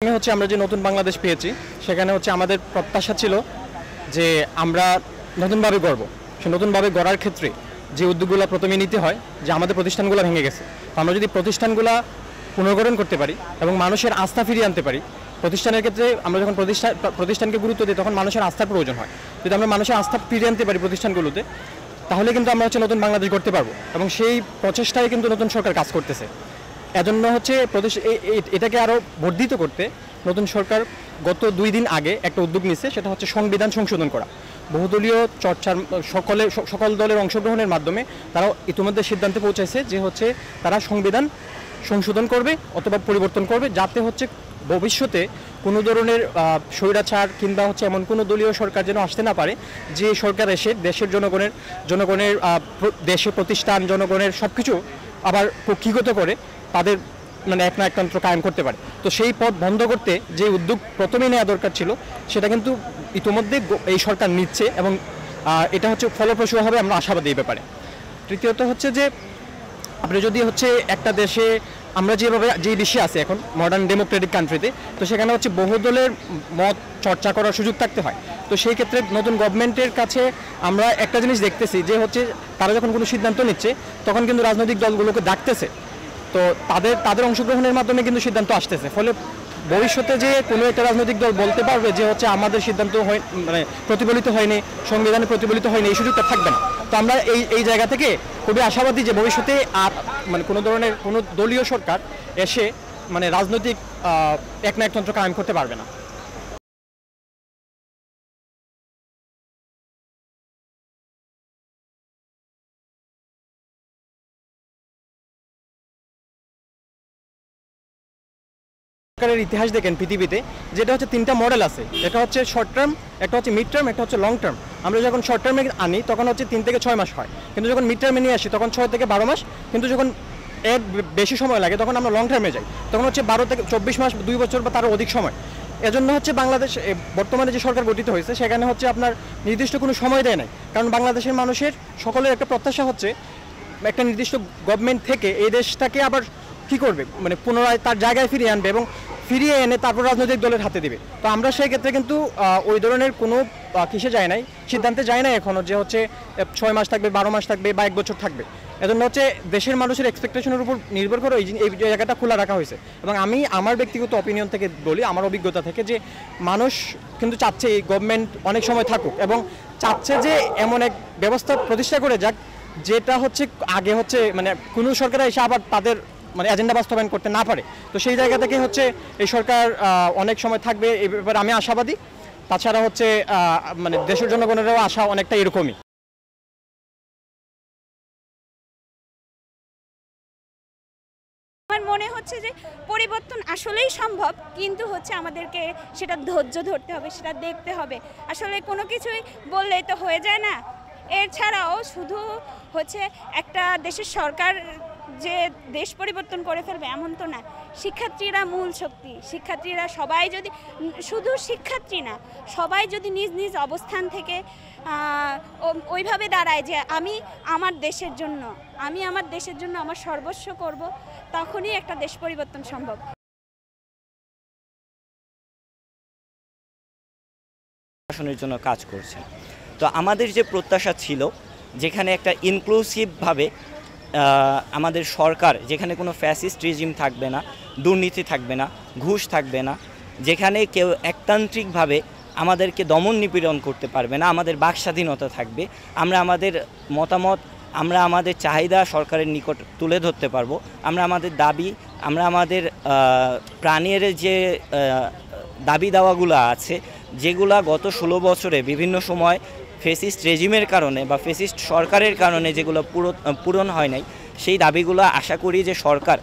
আমরা যে নতুন বাংলাদেশ পেয়েছি সেখানে আমাদের প্রত্যাশা ছিল যে আমরা নতুনভাবে গড়ব। সেই নতুনভাবে গড়ার ক্ষেত্রে যে উদ্যোগগুলো প্রথমে নিতে হয় যে আমাদের প্রতিষ্ঠানগুলো ভেঙে গেছে, তো আমরা যদি প্রতিষ্ঠানগুলো পুনর্গঠন করতে পারি এবং মানুষের আস্থা ফিরিয়ে আনতে পারি। প্রতিষ্ঠানের ক্ষেত্রে আমরা যখন প্রতিষ্ঠানকে গুরুত্ব দিই তখন মানুষের আস্থার প্রয়োজন হয়। যদি আমরা মানুষের আস্থা ফিরিয়ে আনতে পারি প্রতিষ্ঠানগুলোতে, তাহলে কিন্তু আমরা নতুন বাংলাদেশ গড়তে পারবো এবং সেই প্রচেষ্টায় কিন্তু নতুন সরকার কাজ করতেছে। এজন্য এটাকে আরও বর্ধিত করতে নতুন সরকার গত 2 দিন আগে একটা উদ্যোগ নিচ্ছে, সেটা হচ্ছে সংবিধান সংশোধন করা। বহুদলীয় চর্চার সকল দলের অংশগ্রহণের মাধ্যমে তারা ইতিমধ্যে সিদ্ধান্তে পৌঁছেছে যে তারা সংবিধান সংশোধন করবে অথবা পরিবর্তন করবে, যাতে ভবিষ্যতে কোনো ধরনের স্বৈরাচার কিংবা এমন কোনো দলীয় সরকার যেন আসতে না পারে, যে সরকার এসে দেশের জনগণের দেশে প্রতিষ্ঠান জনগণের সব কিছু আবার কক্ষিগত করে তাদের একনায়কতন্ত্র কায়েম করতে পারে। তো সেই পথ বন্ধ করতে যে উদ্যোগ প্রথমেই নেওয়া দরকার ছিল সেটা কিন্তু ইতিমধ্যে এই সরকার নিচ্ছে এবং এটা ফলপ্রসূ হবে, আমরা আশাবাদী এই ব্যাপারে। তৃতীয়ত যে আপনি যদি একটা দেশে আমরা যে দেশে আছে এখন মডার্ন ডেমোক্রেটিক কান্ট্রিতে, তো সেখানে বহুদলের মত চর্চা করার সুযোগ থাকতে হয়। তো সেই ক্ষেত্রে নতুন গভর্নমেন্টের কাছে আমরা একটা জিনিস দেখতেছি যে তারা যখন কোনো সিদ্ধান্ত নিচ্ছে তখন কিন্তু রাজনৈতিক দলগুলোকে ডাকতেছে, তো তাদের অংশগ্রহণের মাধ্যমে কিন্তু সিদ্ধান্ত আসতেছে। ফলে ভবিষ্যতে যে কোনো একটা রাজনৈতিক দল বলতে পারবে যে আমাদের সিদ্ধান্ত প্রতিফলিত হয়নি, সংবিধানে প্রতিফলিত হয়নি, এই সুযোগটা থাকবে না। তো আমরা এই জায়গা থেকে খুবই আশাবাদী যে ভবিষ্যতে আর কোনো ধরনের কোনো দলীয় সরকার এসে রাজনৈতিক একনায়কতন্ত্র কায়েম করতে পারবে না। সরকারের ইতিহাস দেখেন পৃথিবীতে, যেটা 3টা মডেল আছে। এটা শর্ট টার্ম, একটা মিড টার্ম, একটা লং টার্ম। আমরা যখন শর্ট টার্মে আনি তখন 3 থেকে 6 মাস হয়, কিন্তু যখন মিড টার্মে নিয়ে আসি তখন 6 থেকে 12 মাস, কিন্তু যখন এর বেশি সময় লাগে তখন আমরা লং টার্মে যাই, তখন 12 থেকে 24 মাস, 2 বছর বা তারও অধিক সময়। এজন্য বাংলাদেশ বর্তমানে যে সরকার গঠিত হয়েছে সেখানে আপনার নির্দিষ্ট কোনো সময় দেয় নাই, কারণ বাংলাদেশের মানুষের সকলের একটা প্রত্যাশা একটা নির্দিষ্ট গভর্নমেন্ট থেকে এই দেশটাকে আবার কী করবে, পুনরায় তার জায়গায় ফিরিয়ে আনবে এবং ফিরিয়ে এনে তারপর রাজনৈতিক দলের হাতে দিবে। তো আমরা সেই ক্ষেত্রে কিন্তু ওই ধরনের কোনো কিসে যায় নাই, সিদ্ধান্তে যায় নাই এখনও যে 6 মাস থাকবে, 12 মাস থাকবে বা 1 বছর থাকবে। এজন্য দেশের মানুষের এক্সপেকটেশনের উপর নির্ভর করে এই জায়গাটা খোলা রাখা হয়েছে। এবং আমি আমার ব্যক্তিগত অপিনিয়ন থেকে বলি, আমার অভিজ্ঞতা থেকে, যে মানুষ কিন্তু চাচ্ছে এই গভর্নমেন্ট অনেক সময় থাকুক এবং চাচ্ছে যে এমন এক ব্যবস্থা প্রতিষ্ঠা করে যাক যেটা আগে কোনো সরকার এসে আবার তাদের এজেন্ডা বাস্তবায়ন করতে না পারে। তো সেই জায়গা থেকে এই সরকার অনেক সময় থাকবে, এই ব্যাপারে আমি আশাবাদী। তাছাড়া দেশের জনগণেরও আশা অনেকটা এরকমই। আমার মনে হচ্ছে যে পরিবর্তন আসলেই সম্ভব, কিন্তু আমাদেরকে সেটা ধৈর্য ধরতে হবে, সেটা দেখতে হবে। আসলে কোনো কিছুই বললেই তো হয়ে যায় না। এছাড়াও শুধু একটা দেশের সরকার যে দেশ পরিবর্তন করে ফেলবে এমন তো না। শিক্ষার্থীরা মূল শক্তি। শিক্ষার্থীরা সবাই যদি, শুধু শিক্ষার্থী না, সবাই যদি নিজ নিজ অবস্থান থেকে ওইভাবে দাঁড়ায় যে আমি আমার দেশের জন্য আমার সর্বস্ব করব, তখনই একটা দেশ পরিবর্তন সম্ভব। শাসনের জন্য কাজ করছে। তো আমাদের যে প্রত্যাশা ছিল, যেখানে একটা ইনক্লুসিভভাবে আমাদের সরকার, যেখানে কোনো ফ্যাসিস্ট রেজিম থাকবে না, দুর্নীতি থাকবে না, ঘুষ থাকবে না, যেখানে কেউ একতান্ত্রিকভাবে আমাদেরকে দমন নিপীড়ন করতে পারবে না, আমাদের বাক স্বাধীনতা থাকবে, আমরা আমাদের মতামত, আমরা আমাদের চাহিদা সরকারের নিকট তুলে ধরতে পারবো, আমরা আমাদের দাবি, আমরা আমাদের প্রাণের যে দাবি দাওয়াগুলো আছে, যেগুলা গত 16 বছরে বিভিন্ন সময় ফেসিস্ট রেজিমের কারণে বা ফেসিস্ট সরকারের কারণে যেগুলো পূরণ হয় নাই, সেই দাবিগুলো আশা করি যে সরকার